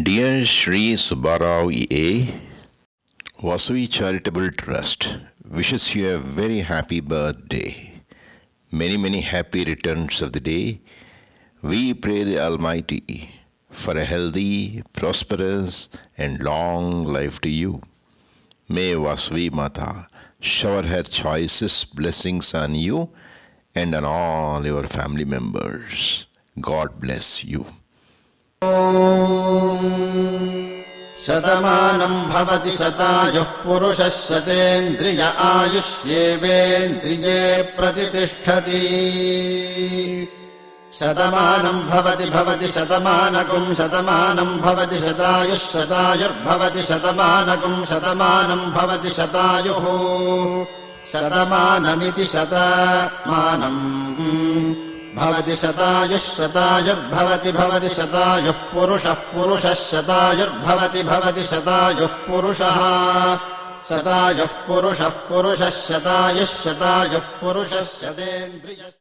Dear Sri Subbarao A. Vasui Charitable Trust wishes you a very happy birthday. Many happy returns of the day. We pray the Almighty for a healthy, prosperous and long life to you. May Vasui Mata shower her choicest blessings on you and on all your family members. God bless you. शतमानं भवति शतायुः पुरुषः शतेन्द्रिय आयुष्येवेन्द्रिये प्रतिष्ठति शतमानं भवति शतमानकं शतमानं भवति शतायुः शतायुर्भवति शतमानकं शतमानं भवति शतायुः शतमानमिति शतमानं भवति शतायुः शतायुर्भवति शतायुः पुरुषः शतायुर्भवति शतायुः पुरुषः शतायुः पुरुषः शतायुः पुरुषः शतेन्द्रियः